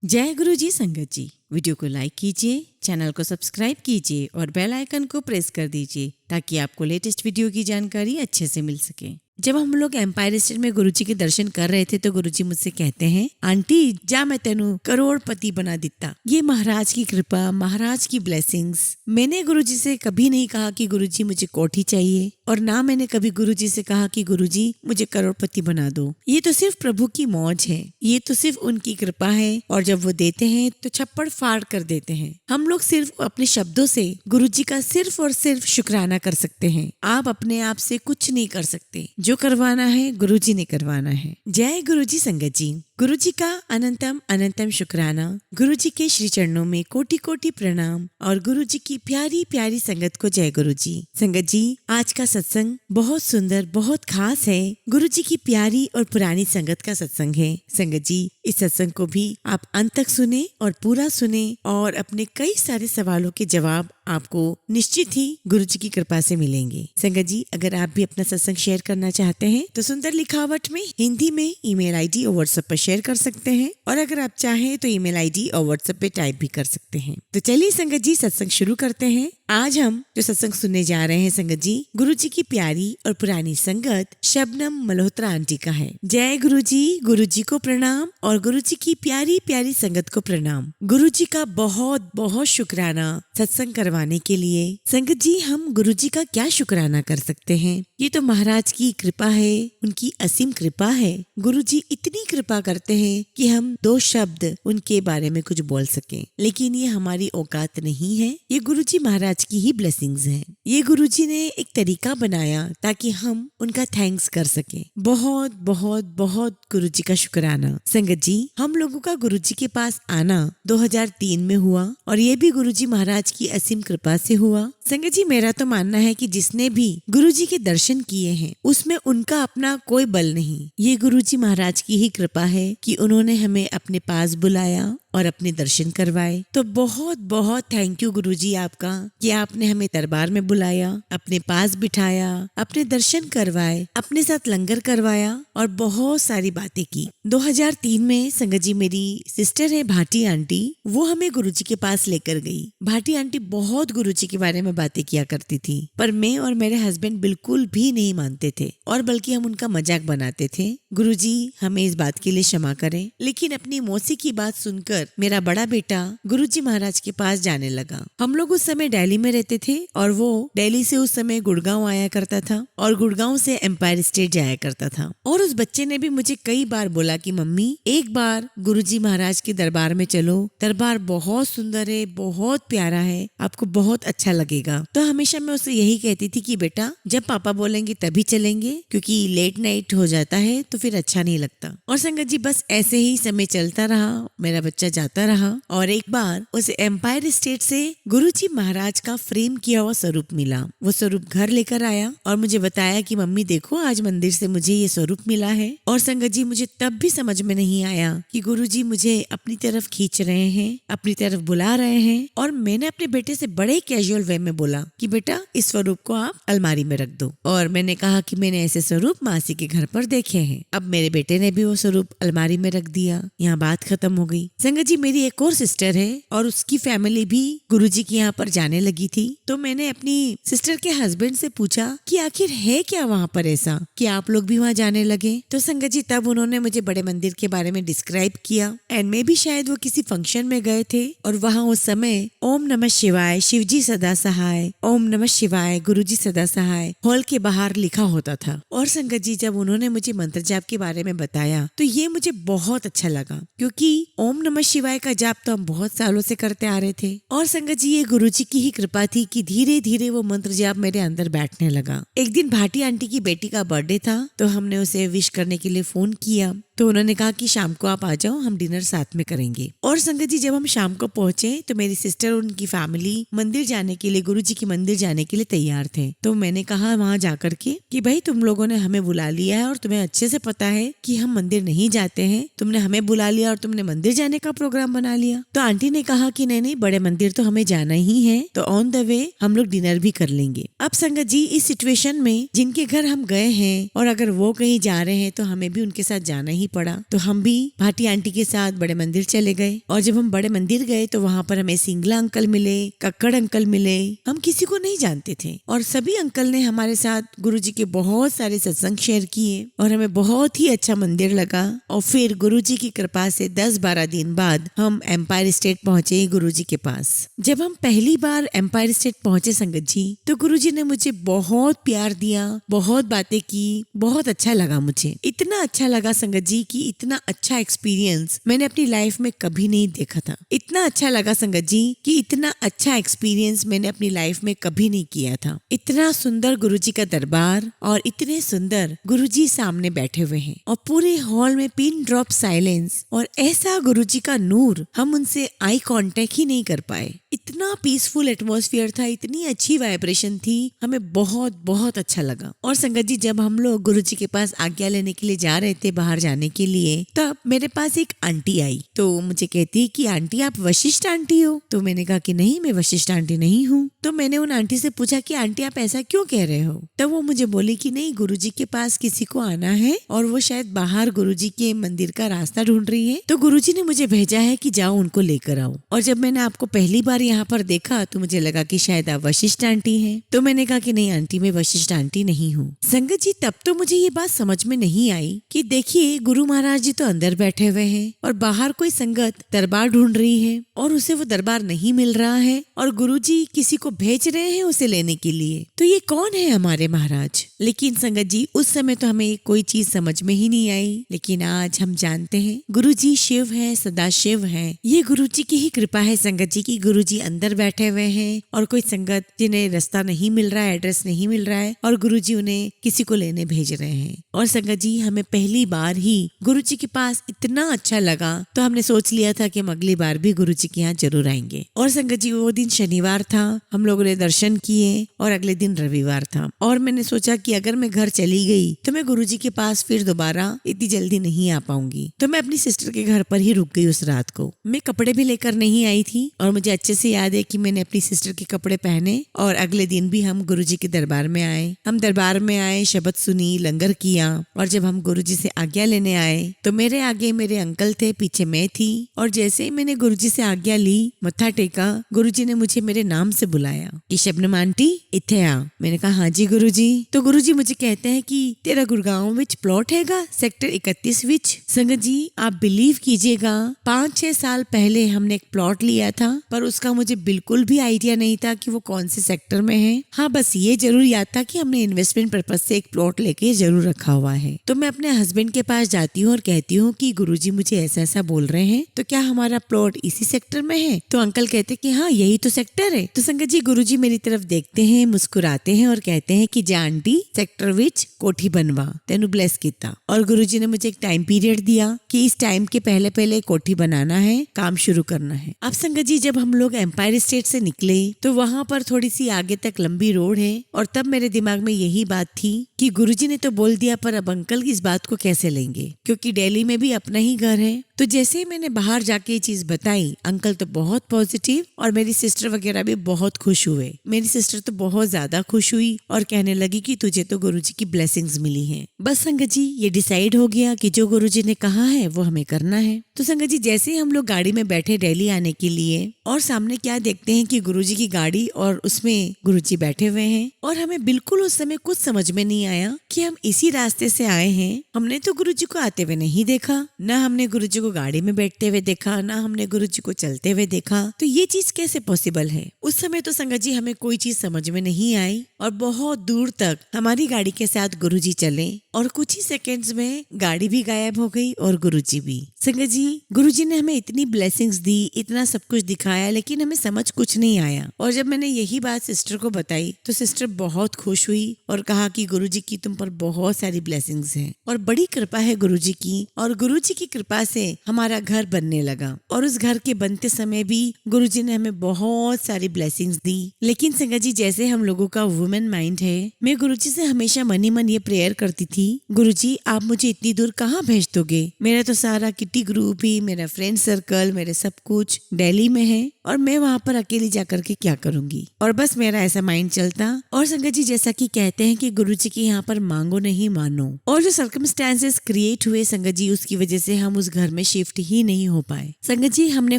जय गुरु जी संगत जी। वीडियो को लाइक कीजिए, चैनल को सब्सक्राइब कीजिए और बेल आइकन को प्रेस कर दीजिए ताकि आपको लेटेस्ट वीडियो की जानकारी अच्छे से मिल सके। जब हम लोग एम्पायर स्टेट में गुरुजी के दर्शन कर रहे थे तो गुरुजी मुझसे कहते हैं, आंटी जा मैं तेनू करोड़पति बना देता। ये महाराज की कृपा, महाराज की ब्लेसिंग्स। मैंने गुरुजी से कभी नहीं कहा कि गुरुजी मुझे कोठी चाहिए और ना मैंने कभी गुरुजी से कहा कि गुरुजी मुझे करोड़पति बना दो। ये तो सिर्फ प्रभु की मौज है, ये तो सिर्फ उनकी कृपा है और जब वो देते हैं तो छप्पड़ फाड़ कर देते हैं। हम लोग सिर्फ अपने शब्दों से गुरुजी का सिर्फ और सिर्फ शुक्राना कर सकते हैं। आप अपने आप से कुछ नहीं कर सकते, जो करवाना है गुरुजी ने करवाना है। जय गुरुजी संगत जी। गुरुजी का अनंतम अनंतम शुक्राना, गुरुजी के श्री चरणों में कोटि कोटि प्रणाम और गुरुजी की प्यारी प्यारी संगत को जय गुरुजी। संगत जी, आज का सत्संग बहुत सुंदर, बहुत खास है। गुरुजी की प्यारी और पुरानी संगत का सत्संग है। संगत जी, इस सत्संग को भी आप अंत तक सुने और पूरा सुने और अपने कई सारे सवालों के जवाब आपको निश्चित ही गुरुजी की कृपा से मिलेंगे। संगत जी, अगर आप भी अपना सत्संग शेयर करना चाहते हैं तो सुंदर लिखावट में हिंदी में ईमेल आईडी और व्हाट्सएप पर शेयर कर सकते हैं और अगर आप चाहें तो ईमेल आईडी और व्हाट्सएप पे टाइप भी कर सकते हैं। तो चलिए संगत जी, सत्संग शुरू करते हैं। आज हम जो सत्संग सुनने जा रहे हैं संगत जी, गुरुजी की प्यारी और पुरानी संगत शबनम मल्होत्रा आंटी का है। जय गुरुजी, गुरुजी को प्रणाम और गुरुजी की प्यारी प्यारी संगत को प्रणाम। गुरुजी का बहुत बहुत शुक्राना सत्संग करवाने के लिए। संगत जी, हम गुरुजी का क्या शुक्राना कर सकते हैं? ये तो महाराज की कृपा है, उनकी असीम कृपा है। गुरुजी इतनी कृपा करते हैं कि हम दो शब्द उनके बारे में कुछ बोल सकें, लेकिन ये हमारी औकात नहीं है। ये गुरुजी महाराज की ही ब्लेसिंग्स हैं। ये गुरुजी ने एक तरीका बनाया ताकि हम उनका थैंक्स कर सकें। बहुत बहुत बहुत गुरुजी का शुक्राना। संगत जी, हम लोगों का गुरुजी के पास आना 2003 में हुआ और ये भी गुरुजी महाराज की असीम कृपा से हुआ। संगत जी, मेरा तो मानना है कि जिसने भी गुरुजी के दर्शन किए हैं उसमें उनका अपना कोई बल नहीं। ये गुरुजी महाराज की ही कृपा है कि उन्होंने हमें अपने पास बुलाया और अपने दर्शन करवाए। तो बहुत बहुत थैंक यू गुरुजी आपका कि आपने हमें दरबार में बुलाया, अपने पास बिठाया, अपने दर्शन करवाए, अपने साथ लंगर करवाया और बहुत सारी बातें की। 2003 में संगत जी, मेरी सिस्टर है भाटी आंटी, वो हमें गुरुजी के पास लेकर गई। भाटी आंटी बहुत गुरुजी के बारे में बातें किया करती थी, पर मैं और मेरे हस्बैंड बिल्कुल भी नहीं मानते थे और बल्कि हम उनका मजाक बनाते थे। गुरुजी हमें इस बात के लिए क्षमा करें। लेकिन अपनी मौसी की बात सुनकर मेरा बड़ा बेटा गुरुजी महाराज के पास जाने लगा। हम लोग उस समय दिल्ली में रहते थे और वो दिल्ली से उस समय गुड़गांव आया करता था और गुड़गांव से एम्पायर स्टेट जाया करता था। और उस बच्चे ने भी मुझे कई बार बोला कि मम्मी एक बार गुरुजी महाराज के दरबार में चलो, दरबार बहुत सुंदर है, बहुत प्यारा है, आपको बहुत अच्छा लगेगा। तो हमेशा मैं उसे यही कहती थी कि बेटा जब पापा बोलेंगे तभी चलेंगे, क्योंकि लेट नाइट हो जाता है तो फिर अच्छा नहीं लगता। और संगत जी, बस ऐसे ही समय चलता रहा, मेरा बच्चा जाता रहा और एक बार उसे एम्पायर स्टेट से गुरुजी महाराज का फ्रेम किया हुआ स्वरूप मिला। वो स्वरूप घर लेकर आया और मुझे बताया कि मम्मी देखो, आज मंदिर से मुझे ये स्वरूप मिला है। और संगत जी, मुझे तब भी समझ में नहीं आया कि गुरुजी मुझे अपनी तरफ खींच रहे हैं, अपनी तरफ बुला रहे हैं। और मैंने अपने बेटे से बड़े कैजुअल वे में बोला कि बेटा इस स्वरूप को आप अलमारी में रख दो। और मैंने कहा कि मैंने ऐसे स्वरूप मासी के घर पर देखे हैं। अब मेरे बेटे ने भी वो स्वरूप अलमारी में रख दिया। यहाँ बात खत्म हो गई। संगत जी, मेरी एक और सिस्टर है और उसकी फैमिली भी गुरुजी के यहाँ पर जाने लगी थी। तो मैंने अपनी सिस्टर के हस्बैंड से पूछा कि आखिर है क्या वहाँ पर ऐसा कि आप लोग भी वहाँ जाने लगे। तो संगत जी, तब उन्होंने मुझे बड़े मंदिर के बारे में डिस्क्राइब किया एंड में भी शायद वो किसी फंक्शन में गए थे और वहाँ उस समय ओम नमः शिवाय, शिवजी सदा सहाय, ओम नमः शिवाय, गुरुजी सदा सहाय हॉल के बाहर लिखा होता था। और संगत जी, जब उन्होंने मुझे मंत्र जाप के बारे में बताया तो ये मुझे बहुत अच्छा लगा, क्योंकि ओम नमः शिवाय का जाप तो हम बहुत सालों से करते आ रहे थे। और संगत जी, ये गुरुजी की ही कृपा थी कि धीरे धीरे वो मंत्र जाप मेरे अंदर बैठने लगा। एक दिन भाटी आंटी की बेटी का बर्थडे था तो हमने उसे विश करने के लिए फोन किया। तो उन्होंने कहा कि शाम को आप आ जाओ, हम डिनर साथ में करेंगे। और संगत जी, जब हम शाम को पहुंचे तो मेरी सिस्टर और उनकी फैमिली मंदिर जाने के लिए, गुरुजी के मंदिर जाने के लिए तैयार थे। तो मैंने कहा वहां जाकर के कि भाई तुम लोगों ने हमें बुला लिया है और तुम्हें अच्छे से पता है कि हम मंदिर नहीं जाते हैं, तुमने हमें बुला लिया और तुमने मंदिर जाने का प्रोग्राम बना लिया। तो आंटी ने कहा कि नहीं नहीं, बड़े मंदिर तो हमें जाना ही है, तो ऑन द वे हम लोग डिनर भी कर लेंगे। अब संगत जी, इस सिचुएशन में जिनके घर हम गए हैं और अगर वो कहीं जा रहे हैं तो हमें भी उनके साथ जाना ही नहीं पड़ा, तो हम भी भाटी आंटी के साथ बड़े मंदिर चले गए। और जब हम बड़े मंदिर गए तो वहाँ पर हमें सिंगला अंकल मिले, कक्कड़ अंकल मिले। हम किसी को नहीं जानते थे और सभी अंकल ने हमारे साथ गुरुजी के बहुत सारे सत्संग शेयर किए और हमें बहुत ही अच्छा मंदिर लगा। और फिर गुरुजी की कृपा से 10-12 दिन बाद हम एम्पायर स्टेट पहुंचे गुरुजी के पास। जब हम पहली बार एम्पायर स्टेट पहुंचे संगत जी, तो गुरुजी ने मुझे बहुत प्यार दिया, बहुत बातें की, बहुत अच्छा लगा। मुझे इतना अच्छा लगा संगत जी कि इतना अच्छा एक्सपीरियंस मैंने अपनी लाइफ में कभी नहीं देखा था। इतना अच्छा लगा संगत जी कि इतना अच्छा एक्सपीरियंस मैंने अपनी लाइफ में कभी नहीं किया था। इतना सुंदर गुरुजी का दरबार और इतने सुंदर गुरुजी सामने बैठे हुए हैं और पूरे हॉल में पिन ड्रॉप साइलेंस और ऐसा गुरुजी का नूर, हम उनसे आई कांटेक्ट ही नहीं कर पाए। इतना पीसफुल एटमॉस्फेयर था, इतनी अच्छी वाइब्रेशन थी, हमें बहुत बहुत अच्छा लगा। और संगत जी जब हम लोग गुरुजी के पास आज्ञा लेने के लिए जा रहे थे बाहर जाने के लिए, तब मेरे पास एक आंटी आई तो मुझे कहती कि आंटी आप वशिष्ठ आंटी हो? तो मैंने कहा कि नहीं, मैं वशिष्ठ आंटी नहीं हूँ। तो मैंने उन आंटी से पूछा कि आंटी आप ऐसा क्यों कह रहे हो? तब वो मुझे बोली कि नहीं, गुरुजी के पास किसी को आना है और वो शायद बाहर गुरुजी के मंदिर का रास्ता ढूंढ रही है, तो गुरुजी ने मुझे भेजा है कि जाओ उनको लेकर आओ। और जब मैंने आपको पहली बार यहाँ पर देखा तो मुझे लगा कि शायद आप वशिष्ठ आंटी हैं। तो मैंने कहा कि नहीं आंटी, मैं वशिष्ठ आंटी नहीं हूँ। संगत जी तब तो मुझे ये बात समझ में नहीं आई कि देखिए गुरु महाराज जी तो अंदर बैठे हुए हैं और बाहर कोई संगत दरबार ढूंढ रही है और उसे वो दरबार नहीं मिल रहा है और गुरुजी किसी को भेज रहे हैं उसे लेने के लिए। तो ये कौन है हमारे महाराज? लेकिन संगत जी उस समय तो हमें कोई चीज समझ में ही नहीं आई, लेकिन आज हम जानते हैं गुरुजी शिव है, सदा शिव है। ये गुरुजी की ही कृपा है संगत जी की गुरुजी अंदर बैठे हुए हैं और कोई संगत जिन्हें रास्ता नहीं मिल रहा है, एड्रेस नहीं मिल रहा है और गुरुजी उन्हें किसी को लेने भेज रहे हैं। और संगत जी हमें पहली बार ही गुरुजी के पास इतना अच्छा लगा तो हमने सोच लिया था कि हम अगली बार भी गुरुजी के यहाँ जरूर आएंगे। और संगत जी वो दिन शनिवार था, हम लोगों ने दर्शन किए और अगले दिन रविवार था और मैंने सोचा कि अगर मैं घर चली गई तो मैं गुरुजी के पास फिर दोबारा इतनी जल्दी नहीं आ पाऊंगी। तो मैं अपनी सिस्टर के घर पर ही रुक गई उस रात को। मैं कपड़े भी लेकर नहीं आई थी और मुझे अच्छे से याद है कि मैंने अपनी सिस्टर के कपड़े पहने और अगले दिन भी हम गुरुजी के दरबार में आए। हम दरबार में आए, शब्द सुनी, लंगर किया और जब हम गुरुजी से आज्ञा लेने आए तो मेरे आगे मेरे अंकल थे, पीछे मैं थी। और जैसे ही मैंने गुरुजी से आज्ञा ली, मत्था टेका, गुरुजी ने मुझे मेरे नाम से बुलाया कि शबनम आंटी इत्थे आ। मैंने कहा हाँ जी गुरुजी। तो गुरुजी मुझे कहते हैं कि तेरा गुड़गांव विच प्लॉट हैगा सेक्टर 31 विच। संगत जी आप बिलीव कीजिएगा 5-6 साल पहले हमने एक प्लॉट लिया था पर उसका मुझे बिल्कुल भी आइडिया नहीं था कि वो कौन से सेक्टर में है। हाँ बस ये जरूर याद था कि हमने इन्वेस्टमेंट पर्पज से एक प्लॉट लेके जरूर रखा हुआ है। तो मैं अपने हस्बैंड के पास जाती हूँ और कहती हूँ कि गुरुजी मुझे ऐसा ऐसा बोल रहे हैं, तो क्या हमारा प्लॉट इसी सेक्टर में है? तो अंकल कहते कि हाँ यही तो सेक्टर है। तो संगत जी गुरुजी मेरी तरफ देखते हैं, मुस्कुराते हैं और कहते हैं कि जा आंटी सेक्टर विच कोठी बनवा, तेनू ब्लेस किता। और गुरुजी ने मुझे एक टाइम पीरियड दिया कि इस टाइम के पहले पहले कोठी बनाना है, काम शुरू करना है। अब संगत जी जब हम लोग एम्पायर स्टेट से निकले तो वहाँ पर थोड़ी सी आगे तक लंबी रोड है और तब मेरे दिमाग में यही बात थी कि गुरुजी ने तो बोल दिया पर अब अंकल इस बात को कैसे लेंगे, क्योंकि दिल्ली में भी अपना ही घर है। तो जैसे ही मैंने बाहर जाके ये चीज बताई, अंकल तो बहुत पॉजिटिव और मेरी सिस्टर वगैरह भी बहुत खुश हुए। मेरी सिस्टर तो बहुत ज्यादा खुश हुई और कहने लगी कि तुझे तो गुरुजी की ब्लेसिंग्स मिली हैं। बस संगत जी ये डिसाइड हो गया कि जो गुरुजी ने कहा है वो हमें करना है। तो संगत जी जैसे ही हम लोग गाड़ी में बैठे दिल्ली आने के लिए और सामने क्या देखते हैं कि गुरुजी की गाड़ी और उसमें गुरुजी बैठे हुए हैं और हमें बिल्कुल उस समय कुछ समझ में नहीं आया कि हम इसी रास्ते से आए हैं। हमने तो गुरुजी को आते हुए नहीं देखा, ना हमने गुरुजी को गाड़ी में बैठते हुए देखा, ना हमने गुरुजी को चलते हुए देखा। तो ये चीज कैसे पॉसिबल है? उस समय तो संगत जी हमें कोई चीज समझ में नहीं आई और बहुत दूर तक हमारी गाड़ी के साथ गुरुजी चले और कुछ ही सेकंड्स में गाड़ी भी गायब हो गई और गुरुजी भी। संगत जी गुरुजी ने हमें इतनी ब्लेसिंग्स दी, इतना सब कुछ दिखाया, लेकिन हमें समझ कुछ नहीं आया। और जब मैंने यही बात सिस्टर को बताई तो सिस्टर बहुत खुश हुई और कहा कि गुरुजी की तुम पर बहुत सारी ब्लेसिंग्स हैं और बड़ी कृपा है गुरुजी की, और गुरुजी की कृपा से हमारा घर बनने लगा। और उस घर के बनते समय भी गुरुजी ने हमें बहुत सारी ब्लेसिंग्स दी। लेकिन संगत जी जैसे हम लोगों का वुमेन माइंड है, मैं गुरुजी से हमेशा मन ही मन ये प्रेयर करती थी, गुरुजी आप मुझे इतनी दूर कहाँ भेज दोगे? मेरा तो सारा किटी ग्रुप ही, मेरा फ्रेंड सर्कल, मेरे सब कुछ दिल्ली में है और मैं वहाँ पर अकेली जाकर के क्या करूंगी। और बस मेरा ऐसा माइंड चलता। और संगत जी जैसा कि कहते हैं कि गुरुजी की यहाँ पर मांगो नहीं मानो, और जो सर्कमस्टेंसेस क्रिएट हुए संगत जी उसकी वजह से हम उस घर में शिफ्ट ही नहीं हो पाए। संगत जी हमने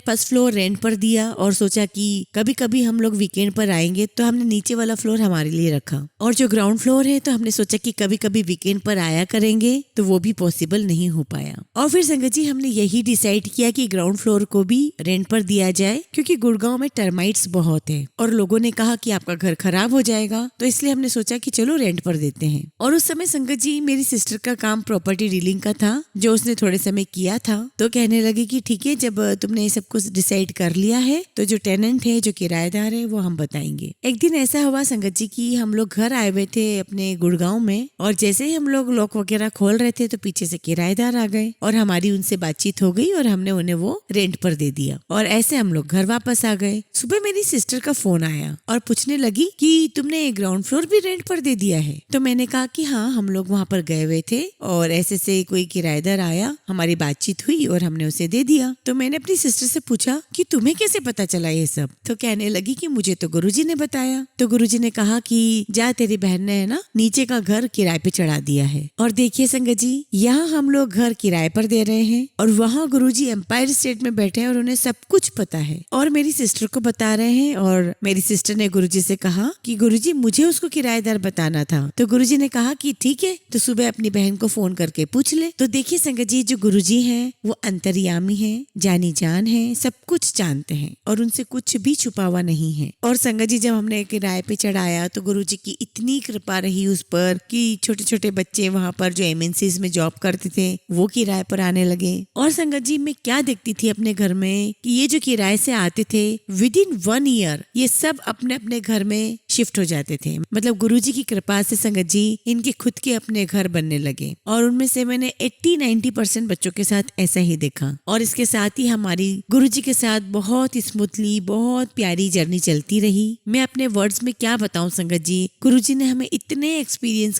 फर्स्ट फ्लोर रेंट पर दिया और सोचा कि कभी कभी हम लोग वीकेंड पर आएंगे तो हमने नीचे वाला फ्लोर हमारे लिए रखा, और जो ग्राउंड फ्लोर है तो हमने सोचा कि कभी कभी वीकेंड पर आया करेंगे, तो वो भी पॉसिबल नहीं हो पाया। और फिर संगत जी हमने यही डिसाइड किया कि ग्राउंड फ्लोर को भी रेंट पर दिया जाए, क्योंकि गुड़गांव में टर्माइट्स बहुत है और लोगों ने कहा कि आपका घर खराब हो जाएगा, तो इसलिए हमने सोचा कि चलो रेंट पर देते हैं। और उस समय संगत जी मेरी सिस्टर का काम प्रॉपर्टी डीलिंग का था, जो उसने थोड़े समय किया था, तो कहने लगे कि ठीक है, जब तुमने ये सब कुछ डिसाइड कर लिया है तो जो टेनेंट है, जो किराएदार है, वो हम बताएंगे। एक दिन ऐसा हुआ संगत जी की हम लोग घर आए हुए थे अपने गुड़गांव में, और जैसे ही हम लोग लॉक वगैरह खोल रहे थे तो पीछे से किराएदार आ गए और हमारी उनसे बातचीत हो गई और हमने उन्हें वो रेंट पर दे दिया, और ऐसे हम लोग घर वापस आ गए। सुबह मेरी सिस्टर का फोन आया और पूछने लगी कि तुमने ग्राउंड फ्लोर भी रेंट पर दे दिया है। तो मैंने कहा कि हाँ, हम लोग वहाँ पर गए हुए थे और ऐसे से कोई किराएदार आया, हमारी बातचीत हुई और हमने उसे दे दिया। तो मैंने अपनी सिस्टर से पूछा कि तुम्हें कैसे पता चला ये सब? तो कहने लगी कि मुझे तो गुरुजी ने बताया। तो गुरुजी ने कहा कि जा, तेरी बहन ने है ना नीचे का घर किराए पे चढ़ा दिया है। और देखिए संगत जी, यहाँ हम लोग घर किराए पर दे रहे हैं और वहाँ गुरुजी एम्पायर स्टेट में बैठे हैं और उन्हें सब कुछ पता है और मेरी सिस्टर को बता रहे हैं। और मेरी सिस्टर ने गुरुजी से कहा कि गुरुजी मुझे उसको किराएदार बताना था। तो गुरुजी ने कहा कि ठीक है, तो सुबह अपनी बहन को फोन करके पूछ ले। तो देखिए संगत जी, जो गुरुजी हैं वो अंतर्यामी हैं, जानी जान है, सब कुछ जानते हैं और उनसे कुछ भी छुपा हुआ नहीं है। और संगत जी जब हमने किराए पे चढ़ाया तो गुरुजी की इतनी कृपा रही उस पर कि छोटे छोटे बच्चे वहाँ पर जो एमएनसीज में जॉब करते थे वो किराए पर आने लगे। और संगत जी मैं क्या देखती थी अपने घर में कि ये जो किराए से आते थे विद इन 1 ईयर ये सब अपने अपने घर में शिफ्ट हो जाते थे। मतलब गुरुजी की कृपा से संगत जी इनके खुद के अपने घर बनने लगे, और उनमें से मैंने 80-90% बच्चों के साथ ऐसा ही देखा। और इसके साथ ही हमारी गुरुजी के साथ बहुत स्मूथली, बहुत प्यारी जर्नी चलती रही। मैं अपने वर्ड्स में क्या बताऊं संगत जी, गुरुजी ने हमें इतने एक्सपीरियंस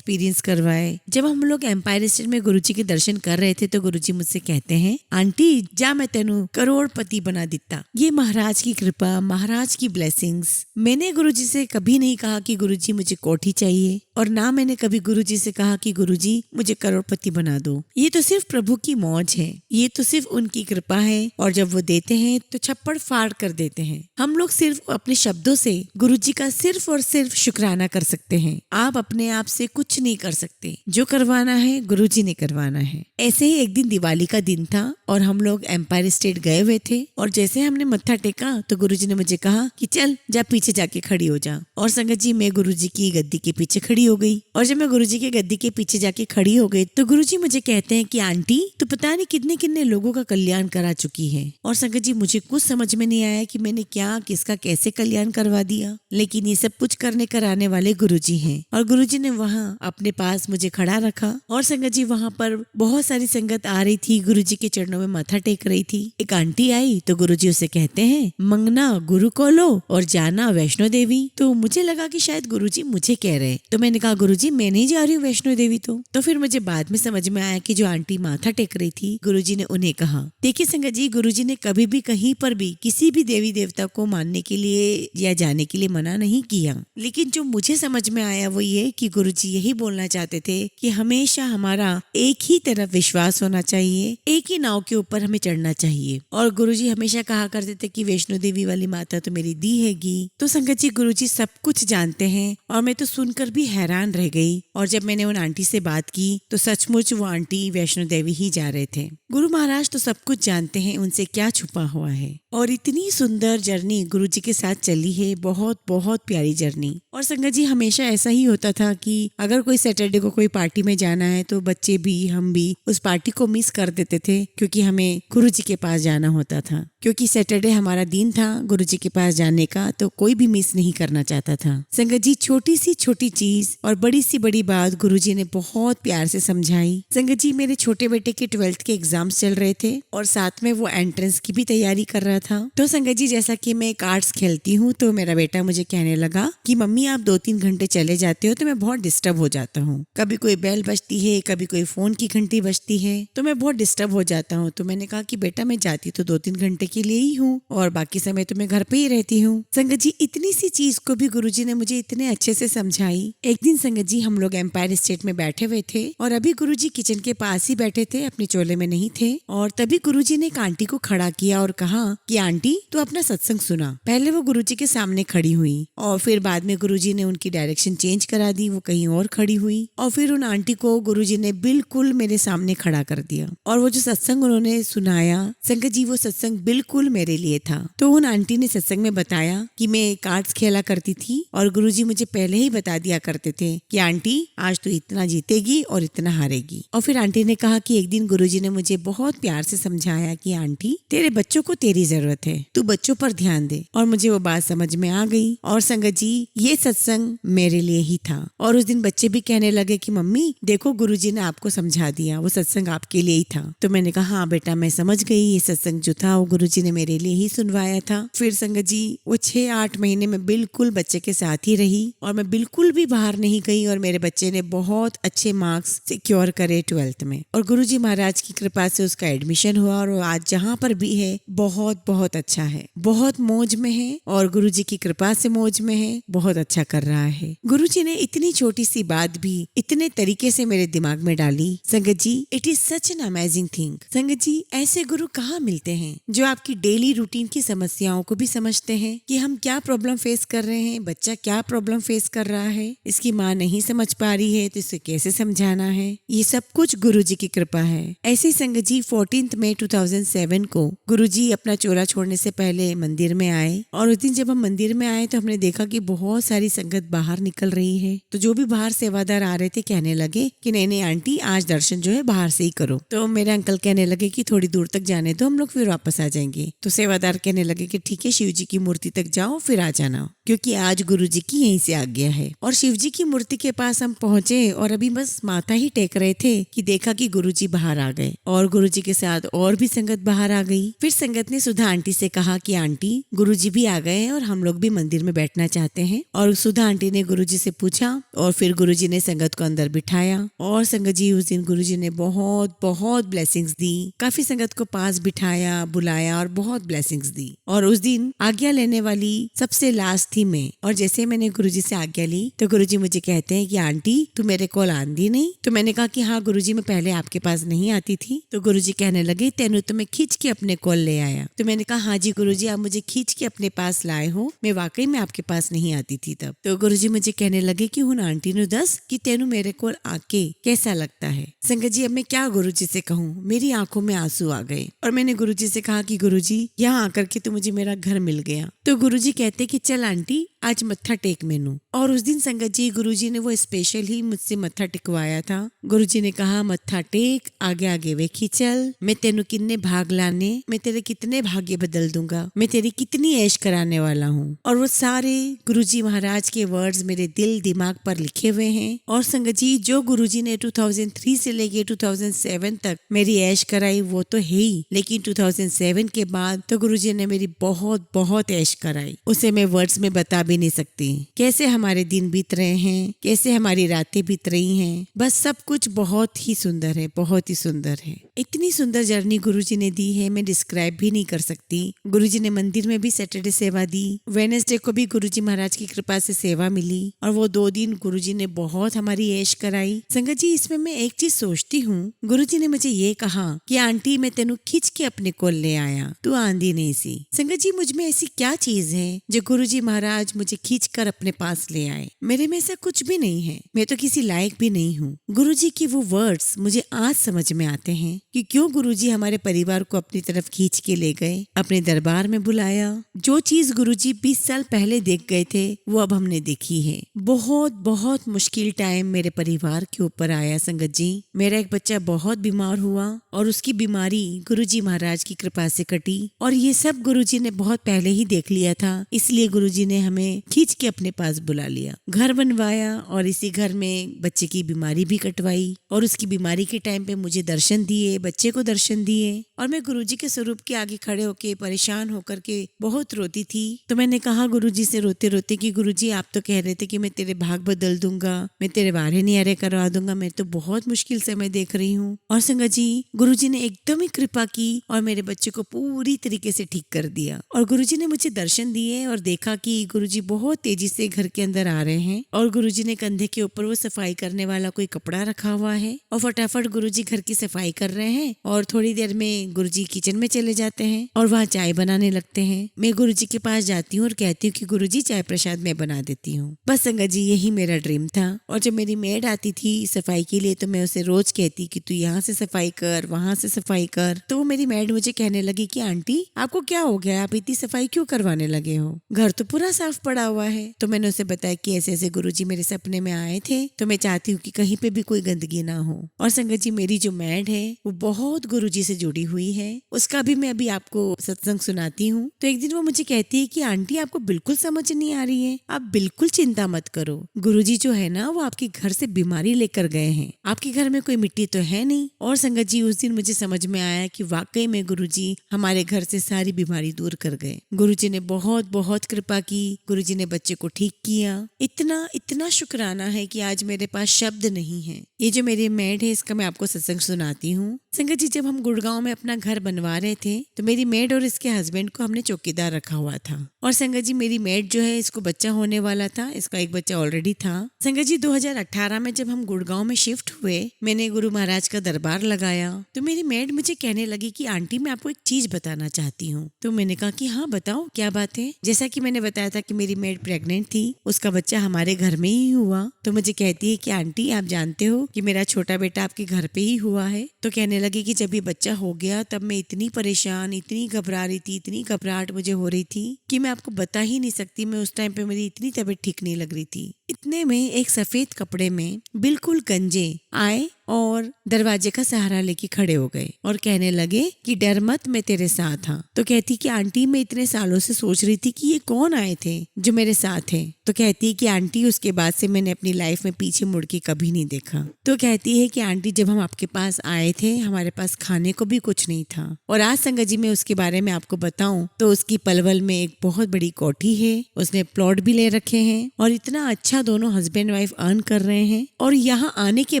करवाए। जब हम लोग एम्पायर स्टेट में गुरुजी के दर्शन कर रहे थे तो गुरुजी मुझसे कहते हैं, आंटी जा, मैं तेनू करोड़पति बना देता। ये महाराज की कृपा, महाराज की ब्लेसिंग्स। मैंने गुरुजी से कभी नहीं कहा कि गुरुजी मुझे कोठी चाहिए, और ना मैंने कभी गुरुजी से कहा कि गुरुजी मुझे करोड़पति बना दो। ये तो सिर्फ प्रभु की मौज है, ये तो सिर्फ उनकी कृपा है, और जब वो देते हैं तो छप्पड़ फाड़ कर देते हैं। हम लोग सिर्फ अपने शब्दों से गुरुजी का सिर्फ और सिर्फ शुक्राना कर सकते हैं। आप अपने आप से कुछ नहीं कर सकते, जो करवाना है गुरुजी ने करवाना है। ऐसे ही एक दिन दिवाली का दिन था और हम लोग एम्पायर स्टेट गए हुए थे, और जैसे हमने मत्था टेका तो गुरुजी ने मुझे कहा कि चल जा, पीछे जाके खड़ी हो जा। और संगत जी मैं गुरुजी की गद्दी के पीछे खड़ी हो गई, और जब मैं गुरुजी की गद्दी के पीछे जाके खड़ी हो गई तो गुरुजी मुझे कहते हैं कि आंटी तू पता नहीं कितने कितने लोगों का कल्याण करा चुकी है। और संगत जी मुझे कुछ समझ में नहीं आया कि मैंने क्या, किसका, कैसे कल्याण करवा दिया, लेकिन ये सब कुछ करने कराने वाले गुरुजी हैं। और गुरुजी ने वहाँ अपने पास मुझे खड़ा रखा, और संगत जी वहाँ पर बहुत सारी संगत आ रही थी, गुरुजी के चरणों में माथा टेक रही थी। एक आंटी आई तो गुरुजी उसे कहते हैं, मंगना गुरु को लो और जाना वैष्णो देवी। तो मुझे लगा कि शायद गुरुजी मुझे कह रहे, तो मैंने कहा गुरुजी मैं नहीं जा रही हूँ वैष्णो देवी। तो फिर मुझे बाद में समझ में आया कि जो आंटी माथा टेक रही थी गुरुजी ने उन्हें कहा। देखिए संगत जी, गुरुजी ने कभी भी कहीं पर भी किसी भी देवी देवता को मानने के लिए या जाने के लिए मना नहीं किया, लेकिन जो मुझे समझ में आया वो ये कि गुरुजी यही बोलना चाहते थे कि हमेशा हमारा एक ही तरफ विश्वास होना चाहिए, एक ही नाव के ऊपर हमें चढ़ना चाहिए। और गुरुजी हमेशा कहा करते थे कि वैष्णो देवी वाली माता तो मेरी दी हैगी। तो संगत जी गुरुजी सब कुछ जानते हैं, और मैं तो सुनकर भी हैरान रह गई। और जब मैंने उन आंटी से बात की तो सचमुच वो आंटी वैष्णो देवी ही जा रहे थे। गुरु महाराज तो सब कुछ जानते हैं, उनसे क्या छुपा हुआ है। और इतनी सुंदर जर्नी गुरुजी के साथ चली है, बहुत बहुत प्यारी जर्नी। और संगत जी हमेशा ऐसा ही होता था कि अगर कोई सैटरडे को कोई पार्टी में जाना है तो बच्चे भी, हम भी उस पार्टी को मिस कर देते थे, क्योंकि हमें गुरुजी के पास जाना होता था। क्योंकि सैटरडे हमारा दिन था गुरुजी के पास जाने का, तो कोई भी मिस नहीं करना चाहता था। संगत जी छोटी सी छोटी चीज और बड़ी सी बड़ी बात गुरुजी ने बहुत प्यार से समझाई। संगत जी मेरे छोटे बेटे के 12th के एग्जाम्स चल रहे थे और साथ में वो एंट्रेंस की भी तैयारी कर रहा रहा था। तो संगत जी जैसा कि मैं कार्ड्स खेलती हूँ तो मेरा बेटा मुझे कहने लगा कि मम्मी आप 2-3 घंटे चले जाते हो तो मैं बहुत डिस्टर्ब हो जाता हूँ। कभी कोई बेल बजती है, कभी कोई फोन की घंटी बजती है तो मैं बहुत डिस्टर्ब हो जाता हूँ। तो मैंने कहा कि बेटा मैं जाती तो 2-3 घंटे के लिए ही हूँ और बाकी समय तो मैं घर पे ही रहती हूँ। संगत जी इतनी सी चीज को भी गुरुजी ने मुझे इतने अच्छे से समझाई। एक दिन संगत जी हम लोग एम्पायर स्टेट में बैठे हुए थे और अभी गुरुजी किचन के पास ही बैठे थे, अपने चोले में नहीं थे। और तभी गुरुजी ने एक आंटी को खड़ा किया और कहा कि आंटी तू अपना सत्संग सुना। पहले वो गुरुजी के सामने खड़ी हुई और फिर बाद में गुरुजी ने उनकी डायरेक्शन चेंज करा दी, वो कहीं और खड़ी हुई और फिर उन आंटी को गुरुजी ने बिल्कुल मेरे सामने खड़ा कर दिया। और वो जो सत्संग उन्होंने सुनाया संगत जी वो सत्संग बिल्कुल मेरे लिए था। तो उन आंटी ने सत्संग में बताया कि मैं कार्ड्स खेला करती थी और गुरुजी मुझे पहले ही बता दिया करते थे कि आंटी आज तू इतना जीतेगी और इतना हारेगी। और फिर आंटी ने कहा कि एक दिन गुरुजी ने मुझे बहुत प्यार से समझाया कि आंटी तेरे बच्चों को तेरी जरूरत है, तू बच्चों पर ध्यान दे। और मुझे वो बात समझ में आ गई और संगत जी ये सत्संग मेरे लिए ही था। और उस दिन बच्चे भी कहने लगे कि मम्मी देखो गुरुजी ने आपको समझा दिया, वो सत्संग आपके लिए ही था। तो मैंने कहा हाँ बेटा मैं समझ गई, ये सत्संग जो था वो गुरुजी ने मेरे लिए ही सुनवाया था। फिर संगत जी वो 6-8 महीने में बिल्कुल बच्चे के साथ ही रही और मैं बिल्कुल भी बाहर नहीं गई और मेरे बच्चे ने बहुत अच्छे मार्क्स सिक्योर करे 12th में और गुरुजी महाराज की कृपा से उसका एडमिशन हुआ और वो आज जहाँ पर भी है बहुत बहुत अच्छा है, बहुत मौज में है और गुरुजी की कृपा से मौज में है, बहुत अच्छा कर रहा है। गुरुजी ने इतनी छोटी सी बात भी इतने तरीके से मेरे दिमाग में डाली। Sangat ji it is such an amazing thing. Sangat ji ऐसे गुरु कहाँ मिलते हैं जो आपकी डेली रूटीन की समस्याओं को भी समझते हैं कि हम क्या प्रॉब्लम फेस कर रहे हैं, बच्चा क्या प्रॉब्लम फेस कर रहा है, इसकी माँ नहीं समझ पा रही है तो इसे कैसे समझाना है। ये सब कुछ गुरुजी की कृपा है। ऐसे संगत जी 14 मई 2007 को गुरुजी अपना चोला छोड़ने से पहले मंदिर में आए और उस दिन जब हम मंदिर में आए तो हमने देखा कि बहुत सारी संगत बाहर निकल रही है। तो जो भी बाहर सेवादार आ रहे थे कहने लगे कि नहीं नहीं आंटी आज दर्शन जो है बाहर से ही करो। तो मेरे अंकल कहने लगे कि थोड़ी दूर तक जाने दो, हम लोग फिर वापस आ जाएंगे। तो सेवादार कहने लगे कि ठीक है शिव जी की मूर्ति तक जाओ फिर आ जाना, क्योंकि आज गुरुजी की यहीं से आज्ञा है। और शिव जी की मूर्ति के पास हम पहुंचे और अभी बस माथा ही टेक रहे थे कि देखा कि गुरुजी बाहर आ गए और गुरुजी के साथ और भी संगत बाहर आ गई। फिर संगत ने सुधा आंटी से कहा कि आंटी गुरुजी भी आ गए हैं और हम लोग भी मंदिर में बैठना चाहते हैं। और सुधा आंटी ने गुरुजी से पूछा और फिर गुरुजी ने संगत को अंदर बिठाया और संगत जी उस दिन गुरुजी ने बहुत बहुत ब्लेसिंग्स दी, काफी संगत को पास बिठाया, बुलाया और बहुत ब्लेसिंग्स दी। और उस दिन आज्ञा लेने वाली सबसे लास्ट थी मैं। और जैसे मैंने गुरुजी से आज्ञा ली तो गुरुजी मुझे कहते हैं कि आंटी तू मेरे कॉल आंदी नहीं। तो मैंने कहा कि हाँ गुरुजी मैं पहले आपके पास नहीं आती थी। तो गुरुजी कहने लगे तेनू तो मैं खींच के अपने कॉल ले आया। तो मैंने कहा हाँ जी गुरुजी आप मुझे खींच के अपने पास लाए हो, मैं वाकई में आपके पास नहीं आती थी तब। तो गुरुजी मुझे कहने लगे कि हुन आंटी नु दस कि तेनू मेरे कॉल आके कैसा लगता है। संगत जी अब मैं क्या गुरुजी से कहूँ, मेरी आंखों में आंसू आ गए और मैंने गुरुजी से कहा कि गुरुजी यहाँ आकर के तो मुझे मेरा घर मिल गया। तो गुरुजी कहते कि चल आंटी आज मत्था टेक मेनू। और उस दिन संगत जी गुरुजी ने वो स्पेशल ही मुझसे मत्था टिकवाया था। गुरुजी ने कहा मत्था टेक आगे आगे वेखी चल, मैं तेनू कितने भाग लाने, मैं तेरे कितने भाग्य बदल दूंगा, मैं तेरी कितनी ऐश कराने वाला हूँ। और वो सारे गुरुजी महाराज के वर्ड्स मेरे दिल दिमाग पर लिखे हुए हैं। और संगत जी जो गुरुजी ने 2003 से लेके 2007 तक मेरी ऐश कराई वो तो है ही, लेकिन 2007 के बाद तो गुरुजी ने मेरी बहुत बहुत ऐश कराई। उसे मैं वर्ड्स में बता भी नहीं सकती। कैसे हमारे दिन बीत रहे हैं, कैसे हमारी रातें बीत रही हैं, बस सब कुछ बहुत ही सुंदर है, बहुत ही सुंदर है। इतनी सुंदर जर्नी गुरुजी ने दी है मैं डिस्क्राइब भी नहीं कर सकती। गुरुजी ने मंदिर में भी सैटरडे सेवा दी, वेडनेसडे को भी गुरुजी महाराज की कृपा से सेवा मिली और वो 2 दिन गुरुजी ने बहुत हमारी ऐश कराई। संगत जी इसमें मैं एक चीज सोचती हूँ, गुरुजी ने मुझे ये कहा कि आंटी मैं तेनू खींच के अपने कोल ले आया, तू आंधी नहीं सी। संगत जी मुझ में ऐसी क्या चीज है जो गुरुजी महाराज मुझे खींच कर अपने पास ले आए। मेरे में ऐसा कुछ भी नहीं है, मैं तो किसी लायक भी नहीं हूँ। गुरुजी की वो वर्ड्स मुझे आज समझ में आते हैं कि क्यों गुरुजी हमारे परिवार को अपनी तरफ खींच के ले गए, अपने दरबार में बुलाया। जो चीज गुरुजी 20 साल पहले देख गए थे वो अब हमने देखी है। बहुत बहुत मुश्किल टाइम मेरे परिवार के ऊपर आया संगत जी। मेरा एक बच्चा बहुत बीमार हुआ और उसकी बीमारी गुरुजी महाराज की कृपा से कटी और ये सब गुरुजी ने बहुत पहले ही देख लिया था, इसलिए गुरुजी ने हमें उन्होंने खींच के अपने पास बुला लिया, घर बनवाया और इसी घर में बच्चे की बीमारी भी कटवाई और उसकी बीमारी के टाइम पे मुझे दर्शन दिए, बच्चे को दर्शन दिए। और मैं गुरुजी के स्वरूप के आगे खड़े होके परेशान होकर के बहुत रोती थी। तो मैंने कहा गुरुजी से रोते रोते कि गुरुजी आप तो कह रहे थे कि मैं तेरे भाग बदल दूंगा, मैं तेरे वारे नियारे करवा दूंगा, मैं तो बहुत मुश्किल समय देख रही हूँ। और संगत जी गुरुजी ने एकदम ही कृपा की और मेरे बच्चे को पूरी तरीके से ठीक कर दिया। और गुरुजी ने मुझे दर्शन दिए और देखा कि गुरुजी बहुत तेजी से घर के अंदर आ रहे हैं और गुरुजी ने कंधे के ऊपर वो सफाई करने वाला कोई कपड़ा रखा हुआ है और फटाफट गुरुजी घर की सफाई कर रहे हैं और थोड़ी देर में गुरुजी किचन में चले जाते हैं और वहाँ चाय बनाने लगते हैं। मैं गुरुजी के पास जाती हूँ और कहती हूँ कि गुरुजी चाय प्रसाद मैं बना देती हूँ। बस संगत जी यही मेरा ड्रीम था। और जब मेरी मेड आती थी सफाई के लिए तो मैं उसे रोज कहती कि तू यहाँ से सफाई कर, वहाँ से सफाई कर। तो वो मेरी मेड मुझे कहने लगी कि आंटी आपको क्या हो गया, आप इतनी सफाई क्यों करवाने लगे हो, घर तो पूरा साफ पड़ा हुआ है। तो मैंने उसे बताया कि ऐसे ऐसे गुरुजी मेरे सपने में आए थे तो मैं चाहती हूँ कि कहीं पे भी कोई गंदगी ना हो। और संगत जी मेरी जो मेड है वो बहुत गुरुजी से जुड़ी हुई है, उसका भी मैं अभी आपको सत्संग सुनाती हूँ। तो एक दिन वो मुझे कहती है कि आंटी आपको बिल्कुल समझ नहीं आ रही है, आप बिल्कुल चिंता मत करो, गुरुजी जो है ना वो आपके घर से बीमारी लेकर गए हैं, आपके घर में कोई मिट्टी तो है नहीं। और संगत जी उस दिन मुझे समझ में आया कि वाकई में गुरुजी हमारे घर से सारी बीमारी दूर कर गए। गुरुजी ने बहुत बहुत कृपा की, गुरुजी ने बच्चे को ठीक किया। इतना इतना शुक्राना है कि आज मेरे पास शब्द नहीं है। ये जो मेरी मेड है इसका मैं आपको सत्संग सुनाती हूँ। संगत जी जब हम गुड़गांव में अपना घर बनवा रहे थे तो मेरी मेड और इसके हस्बैंड को हमने चौकीदार रखा हुआ था। और संगत जी मेरी मेड जो है इसको बच्चा होने वाला था, इसका एक बच्चा ऑलरेडी था। संगत जी 2018 में जब हम गुड़गांव में शिफ्ट हुए मैंने गुरु महाराज का दरबार लगाया तो मेरी मेड मुझे कहने लगी कि आंटी मैं आपको एक चीज बताना चाहती हूँ। तो मैंने कहा कि हाँ बताओ क्या बात है। जैसा कि मैंने बताया था कि मेरी मेड प्रेग्नेंट थी, उसका बच्चा हमारे घर में ही हुआ। तो मुझे कहती है कि आंटी आप जानते हो कि मेरा छोटा बेटा आपके घर पे ही हुआ है। तो कहने लगी कि जब ये बच्चा हो गया तब मैं इतनी परेशान, इतनी घबरा रही थी, इतनी घबराहट मुझे हो रही थी कि मैं आपको बता ही नहीं सकती। मैं उस टाइम पे मेरी इतनी तबीयत ठीक नहीं लग रही थी। इतने में एक सफेद कपड़े में बिल्कुल गंजे आए और दरवाजे का सहारा लेके खड़े हो गए और कहने लगे कि डर मत मैं तेरे साथ हाँ। तो कहती कि आंटी मैं इतने सालों से सोच रही थी कि ये कौन आए थे जो मेरे साथ है। तो कहती है कि आंटी उसके बाद से मैंने अपनी लाइफ में पीछे मुड़ के कभी नहीं देखा। तो कहती है कि आंटी जब हम आपके पास आए थे हमारे पास खाने को भी कुछ नहीं था। और आज संगत जी मैं उसके बारे में आपको बताऊं तो उसकी पलवल में एक बहुत बड़ी कोठी है, उसने प्लॉट भी ले रखे हैं और इतना अच्छा दोनों हस्बैंड वाइफ अर्न कर रहे हैं। और यहाँ आने के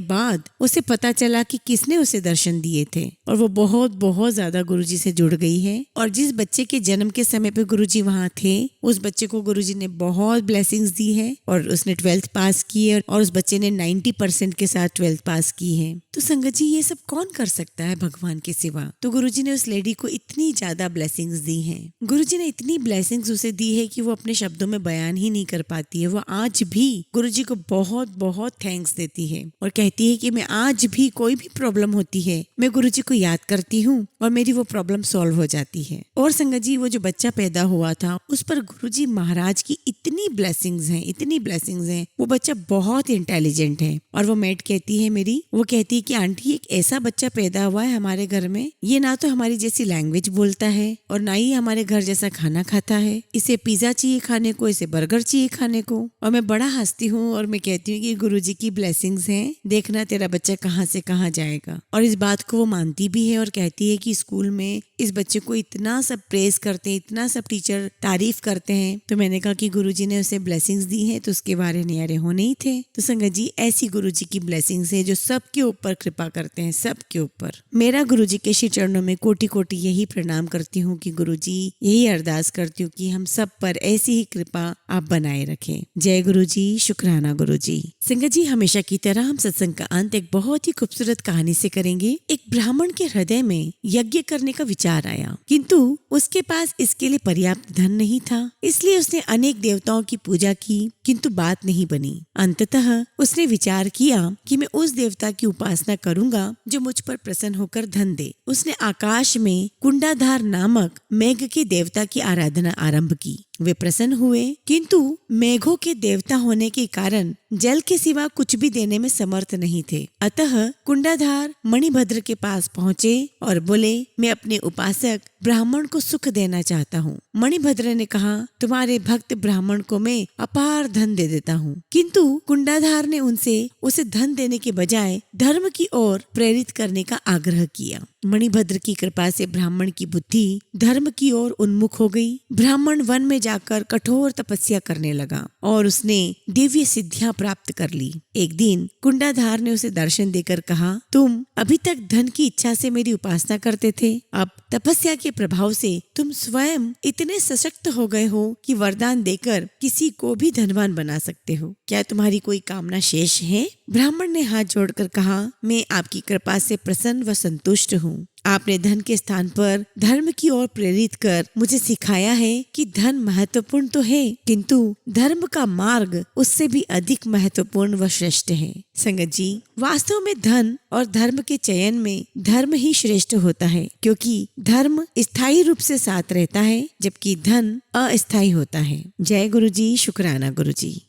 बाद उसे पता चला कि किसने उसे दर्शन दिए थे और वो बहुत बहुत ज्यादा गुरुजी से जुड़ गई है। और जिस बच्चे के जन्म के समय पे गुरुजी वहाँ थे उस बच्चे को गुरुजी ने बहुत ब्लेसिंग्स दी है और उसने 12th पास की है और उस बच्चे ने 90% के साथ 12th पास की है। तो संगत जी ये सब कौन कर सकता है भगवान के सिवा। तो गुरुजी ने उस लेडी को इतनी ज्यादा ब्लेसिंग्स दी हैं। गुरुजी ने इतनी ब्लेसिंग्स उसे दी है कि वो अपने शब्दों में बयान ही नहीं कर पाती है। वो आज भी गुरुजी को बहुत बहुत थैंक्स देती है और कहती है कि मैं आज भी कोई भी प्रॉब्लम होती है मैं गुरुजी को याद करती हूँ और मेरी वो प्रॉब्लम सॉल्व हो जाती है। और संगत जी वो जो बच्चा पैदा हुआ था उस पर गुरुजी महाराज की इतनी ब्लेसिंग्स हैं, इतनी ब्लेसिंग्स हैं। वो बच्चा बहुत इंटेलिजेंट है। और वो मेड कहती है मेरी, वो कहती है कि आंटी एक ऐसा बच्चा पैदा हुआ है हमारे घर में, ये ना तो हमारी जैसी लैंग्वेज बोलता है और ना ही हमारे घर जैसा खाना खाता है। इसे पिज्जा चाहिए खाने को, इसे बर्गर चाहिए खाने को। और मैं बड़ा हंसती हूँ और मैं कहती हूँ कि गुरुजी की ब्लेसिंग्स हैं, देखना तेरा बच्चा कहाँ से कहाँ जाएगा। और इस बात को वो मानती भी है और कहती है कि स्कूल में इस बच्चे को इतना सब प्रेज करते हैं, इतना सब टीचर तारीफ करते हैं। तो मैंने कहा कि गुरुजी ने उसे ब्लेसिंग्स दी है तो उसके बारे न्यारे होने ही थे। तो संगत जी ऐसी गुरुजी की ब्लेसिंग्स है जो सबके ऊपर कृपा करते हैं, सबके ऊपर। मेरा गुरुजी के श्री चरणों में कोटि कोटि यही प्रणाम करती हूँ कि गुरुजी यही अरदास करती हूँ कि हम सब पर ऐसी ही कृपा आप बनाए रखें। जय गुरुजी, शुक्राना गुरुजी। संगत जी हमेशा की तरह हम सत्संग का अंत एक बहुत ही खूबसूरत कहानी से करेंगे। एक ब्राह्मण के हृदय में यज्ञ करने का विचार आया किंतु उसके पास इसके लिए पर्याप्त धन नहीं था, इसलिए उसने अनेक देवताओं की पूजा की किंतु बात नहीं बनी। अंततः उसने विचार किया कि मैं उस देवता की उपासना करूंगा जो मुझ पर प्रसन्न होकर धन दे। उसने आकाश में कुंडाधार नामक मेघ के देवता की आराधना आरंभ की। वे प्रसन्न हुए किंतु मेघों के देवता होने के कारण जल के सिवा कुछ भी देने में समर्थ नहीं थे। अतः कुंडाधार मणिभद्र के पास पहुँचे और बोले, मैं अपने उपासक ब्राह्मण को सुख देना चाहता हूँ। मणिभद्र ने कहा, तुम्हारे भक्त ब्राह्मण को मैं अपार धन दे देता हूँ। किंतु कुंडाधार ने उसे धन देने के बजाय धर्म की ओर प्रेरित करने का आग्रह किया। मणिभद्र की कृपा से ब्राह्मण की बुद्धि धर्म की ओर उन्मुख हो गई। ब्राह्मण वन में जाकर कठोर तपस्या करने लगा और उसने दिव्य सिद्धियां प्राप्त कर ली। एक दिन कुंडाधार ने उसे दर्शन देकर कहा, तुम अभी तक धन की इच्छा से मेरी उपासना करते थे, अब तपस्या के प्रभाव से तुम स्वयं इतने सशक्त हो गए हो कि वरदान देकर किसी को भी धनवान बना सकते हो। क्या तुम्हारी कोई कामना शेष है? ब्राह्मण ने हाथ जोड़कर कहा, मैं आपकी कृपा से प्रसन्न व संतुष्ट हूँ। आपने धन के स्थान पर धर्म की ओर प्रेरित कर मुझे सिखाया है कि धन महत्वपूर्ण तो है, किंतु धर्म का मार्ग उससे भी अधिक महत्वपूर्ण व श्रेष्ठ है। संगत जी, वास्तव में धन और धर्म के चयन में धर्म ही श्रेष्ठ होता है, क्योंकि धर्म स्थायी रूप से साथ रहता है जबकि धन अस्थायी होता है। जय गुरु जी, शुक्राना गुरु जी।